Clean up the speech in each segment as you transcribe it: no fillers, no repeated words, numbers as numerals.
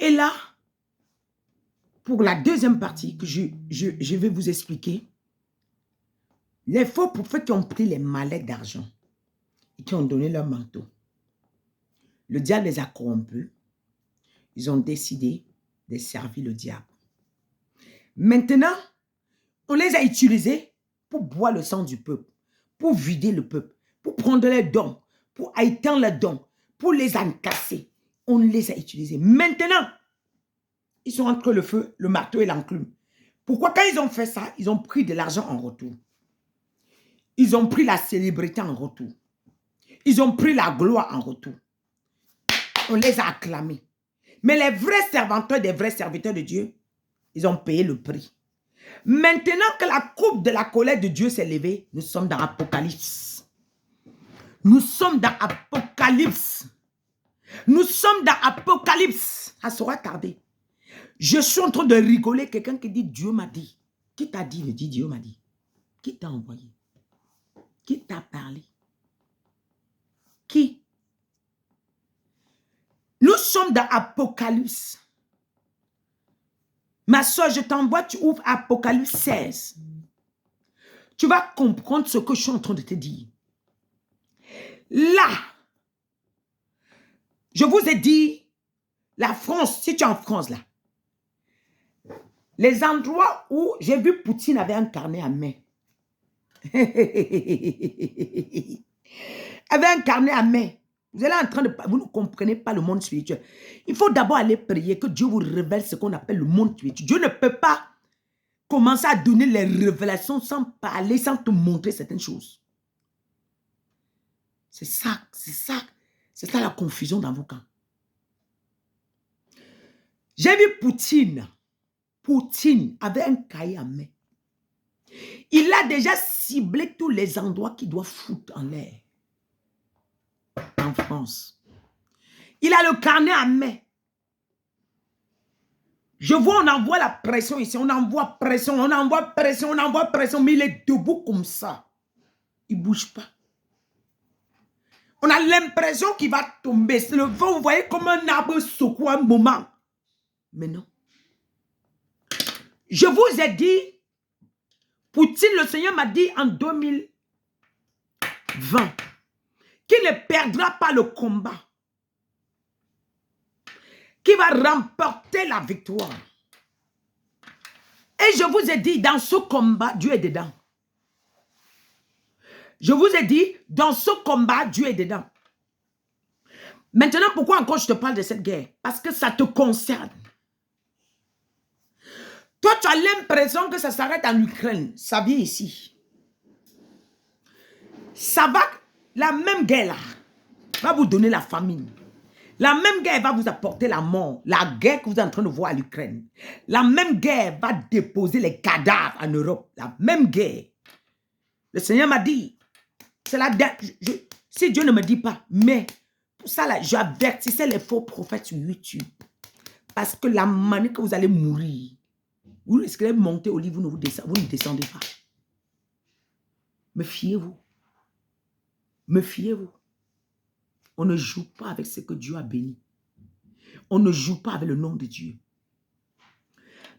Et là, pour la deuxième partie que je vais vous expliquer, les faux prophètes qui ont pris les mallets d'argent et qui ont donné leur manteau, le diable les a corrompus. Ils ont décidé de servir le diable. Maintenant, on les a utilisés pour boire le sang du peuple, pour vider le peuple, pour prendre les dons, pour éteindre les dons, pour les encasser. On les a utilisés. Maintenant, ils sont entre le feu, le marteau et l'enclume. Pourquoi quand ils ont fait ça, ils ont pris de l'argent en retour. Ils ont pris la célébrité en retour. Ils ont pris la gloire en retour. On les a acclamés. Mais les vrais serviteurs des vrais serviteurs de Dieu, ils ont payé le prix. Maintenant que la coupe de la colère de Dieu s'est levée, nous sommes dans Apocalypse. Nous sommes dans Apocalypse. Nous sommes dans Apocalypse. Ça sera tardé. Je suis en train de rigoler. Quelqu'un qui dit Dieu m'a dit. Qui t'a dit? Je dis Dieu m'a dit. Qui t'a envoyé? Qui t'a parlé? Qui? Nous sommes dans Apocalypse. Ma soeur, je t'envoie, tu ouvres Apocalypse 16. Tu vas comprendre ce que je suis en train de te dire. Là, je vous ai dit, la France, si tu es en France là, les endroits où j'ai vu Poutine avait un carnet à main. Avait un carnet à main. Vous êtes là en train de... Vous ne comprenez pas le monde spirituel. Il faut d'abord aller prier, que Dieu vous révèle ce qu'on appelle le monde spirituel. Dieu ne peut pas commencer à donner les révélations sans parler, sans te montrer certaines choses. C'est ça la confusion dans vos camps. J'ai vu Poutine. Poutine avait un cahier à main. Il a déjà ciblé tous les endroits qu'il doit foutre en l'air. En France. Il a le carnet à main. Je vois, on envoie la pression ici. On envoie pression, on envoie pression, on envoie pression. Mais il est debout comme ça. Il ne bouge pas. On a l'impression qu'il va tomber. Le vent, vous voyez comme un arbre secoue un moment. Mais non. Je vous ai dit, Poutine, le Seigneur m'a dit en 2020 qu'il ne perdra pas le combat. Qu'il va remporter la victoire. Et je vous ai dit, dans ce combat, Dieu est dedans. Je vous ai dit, dans ce combat, Dieu est dedans. Maintenant, pourquoi encore je te parle de cette guerre? Parce que ça te concerne. Toi, tu as l'impression que ça s'arrête en Ukraine. Ça vient ici. Ça va, la même guerre là, va vous donner la famine. La même guerre va vous apporter la mort. La guerre que vous êtes en train de voir à l'Ukraine. La même guerre va déposer les cadavres en Europe. La même guerre. Le Seigneur m'a dit, c'est la si Dieu ne me dit pas, mais pour ça là, j'avertissais les faux prophètes sur YouTube. Parce que la manière que vous allez mourir, vous risquez de monter au lit, vous ne descendez pas. Méfiez-vous. Méfiez-vous. On ne joue pas avec ce que Dieu a béni. On ne joue pas avec le nom de Dieu.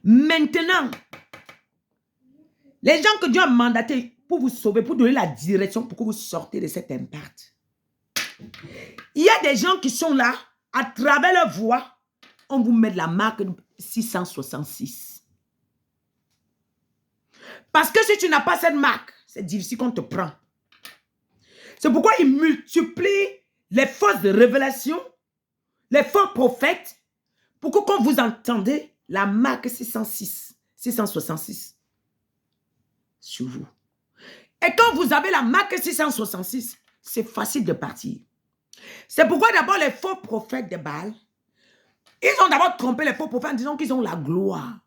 Maintenant, les gens que Dieu a mandatés pour vous sauver, pour donner la direction pour que vous sortez de cet impact. Il y a des gens qui sont là, à travers leur voix, on vous met la marque 666. Parce que si tu n'as pas cette marque, c'est difficile qu'on te prend. C'est pourquoi il multiplie les fausses révélations, les faux prophètes, pour que quand vous entendez la marque 666 sur vous. Et quand vous avez la marque 666, c'est facile de partir. C'est pourquoi d'abord les faux prophètes de Baal, ils ont d'abord trompé les faux prophètes en disant qu'ils ont la gloire.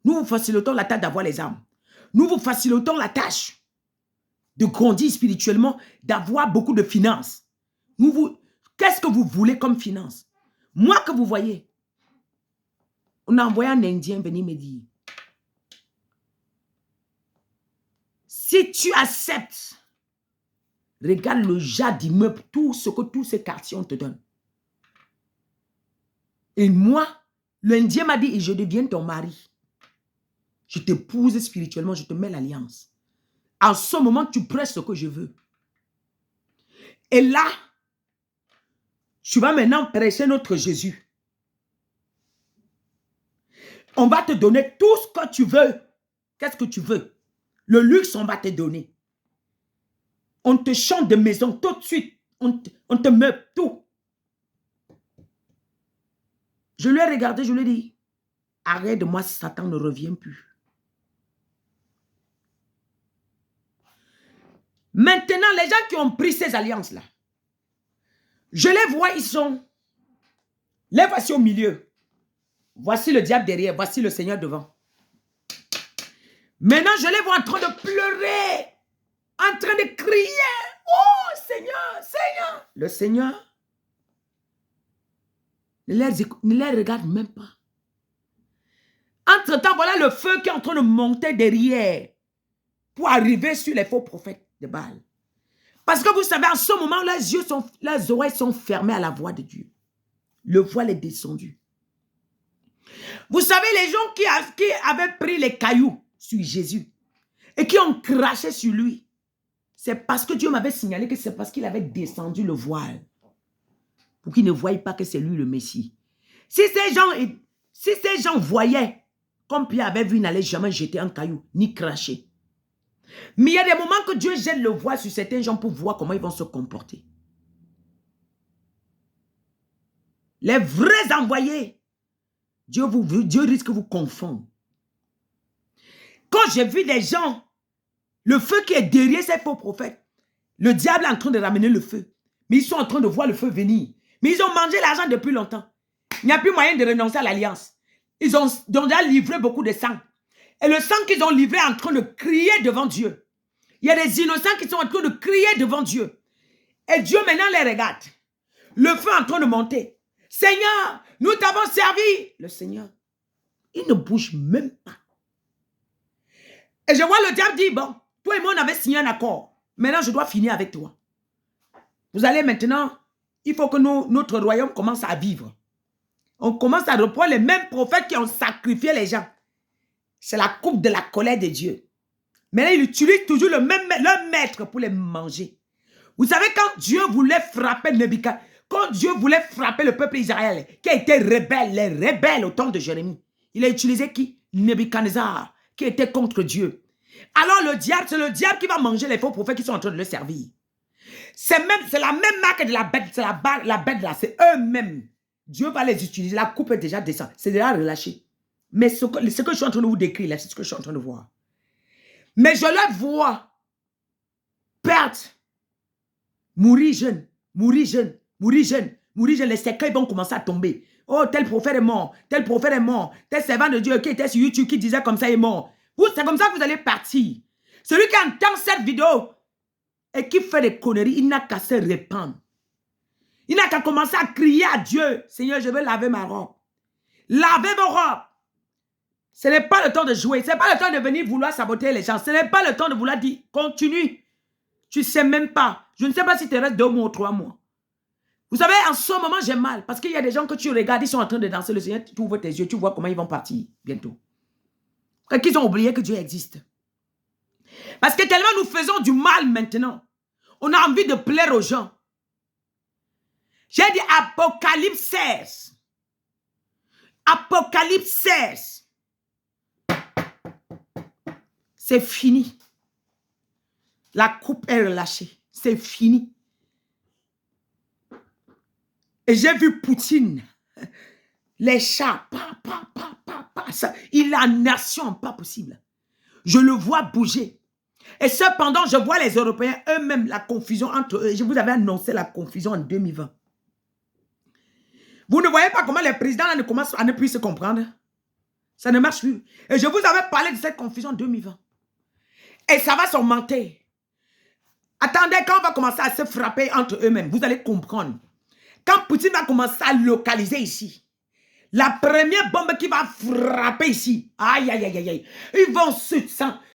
Nous vous facilitons la tâche d'avoir les âmes. Nous vous facilitons la tâche de grandir spirituellement, d'avoir beaucoup de finances. Qu'est-ce que vous voulez comme finance? Moi que vous voyez, on a envoyé un Indien venir me dire, si tu acceptes, regarde le genre d'immeuble, tout ce que tous ces quartiers on te donne. Et moi, L'Indien m'a dit, je deviens ton mari. Je t'épouse spirituellement, je te mets l'alliance. En ce moment, tu prêches ce que je veux. Et là, tu vas maintenant prêcher notre Jésus. On va te donner tout ce que tu veux. Qu'est-ce que tu veux? Le luxe, on va te donner. On te chante de maison tout de suite. On te meuble tout. Je lui ai regardé, je lui ai dit, arrête de moi, Satan ne revient plus. Maintenant, les gens qui ont pris ces alliances-là, je les vois, ils sont... Les voici au milieu. Voici le diable derrière, voici le Seigneur devant. Maintenant, je les vois en train de pleurer, en train de crier. Oh, Seigneur, Seigneur. Le Seigneur ne les regarde même pas. Entre-temps, voilà le feu qui est en train de monter derrière pour arriver sur les faux prophètes de Baal. Parce que vous savez, en ce moment, leurs oreilles sont fermées à la voix de Dieu. Le voile est descendu. Vous savez, les gens qui avaient pris les cailloux sur Jésus et qui ont craché sur lui, c'est parce que Dieu m'avait signalé que c'est parce qu'il avait descendu le voile pour qu'ils ne voient pas que c'est lui le Messie. Si ces gens voyaient, comme Pierre avait vu, ils n'allaient jamais jeter un caillou, ni cracher. Mais il y a des moments que Dieu jette le voile sur certains gens pour voir comment ils vont se comporter. Les vrais envoyés, Dieu risque de vous confondre. Quand j'ai vu des gens, le feu qui est derrière ces faux prophètes, le diable est en train de ramener le feu. Mais ils sont en train de voir le feu venir. Mais ils ont mangé l'argent depuis longtemps. Il n'y a plus moyen de renoncer à l'alliance. Ils ont déjà livré beaucoup de sang. Et le sang qu'ils ont livré est en train de crier devant Dieu. Il y a des innocents qui sont en train de crier devant Dieu. Et Dieu maintenant les regarde. Le feu est en train de monter. Seigneur, nous t'avons servi. Le Seigneur, il ne bouge même pas. Et je vois le diable dire, bon, toi et moi on avait signé un accord. Maintenant je dois finir avec toi. Vous allez maintenant, il faut que notre royaume commence à vivre. On commence à reprendre les mêmes prophètes qui ont sacrifié les gens. C'est la coupe de la colère de Dieu. Maintenant, il utilise toujours leur maître pour les manger. Vous savez, quand Dieu voulait frapper Nebuchadnezzar, quand Dieu voulait frapper le peuple d'Israël, qui a été rebelle, les rebelles au temps de Jérémie, il a utilisé qui? Nebuchadnezzar, qui était contre Dieu. Alors le diable, c'est le diable qui va manger les faux prophètes qui sont en train de le servir. C'est la même marque de la bête, c'est la bête là, c'est eux-mêmes. Dieu va les utiliser, la coupe est déjà descendue, c'est déjà relâché. Mais ce que je suis en train de vous décrire là, c'est ce que je suis en train de voir. Mais je les vois perdre, mourir jeune, mourir jeune, mourir jeune, mourir jeune. Les cercueils vont commencer à tomber. Oh, tel prophète est mort, tel prophète est mort, tel servant de Dieu qui était sur YouTube qui disait comme ça est mort. C'est comme ça que vous allez partir. Celui qui entend cette vidéo et qui fait des conneries, il n'a qu'à se répandre. Il n'a qu'à commencer à crier à Dieu. Seigneur, je veux laver ma robe. Lavez vos robes. Ce n'est pas le temps de jouer. Ce n'est pas le temps de venir vouloir saboter les gens. Ce n'est pas le temps de vouloir dire, continue. Tu ne sais même pas. Je ne sais pas si tu restes 2 mois ou 3 mois. Vous savez, en ce moment, j'ai mal. Parce qu'il y a des gens que tu regardes, ils sont en train de danser. Le Seigneur, tu ouvres tes yeux, tu vois comment ils vont partir bientôt. Parce qu'ils ont oublié que Dieu existe. Parce que tellement nous faisons du mal maintenant. On a envie de plaire aux gens. J'ai dit Apocalypse 16. Apocalypse 16. C'est fini. La coupe est relâchée. C'est fini. Et j'ai vu Poutine. Les chats. Ça, il a une nation pas possible. Je le vois bouger. Et cependant, je vois les Européens eux-mêmes, la confusion entre eux. Je vous avais annoncé la confusion en 2020. Vous ne voyez pas comment les présidents ne commencent à ne plus se comprendre. Ça ne marche plus. Et je vous avais parlé de cette confusion en 2020. Et ça va s'augmenter. Attendez, quand on va commencer à se frapper entre eux-mêmes, vous allez comprendre. Quand Poutine va commencer à localiser ici, la première bombe qui va frapper ici, aïe, aïe, aïe, aïe, ils vont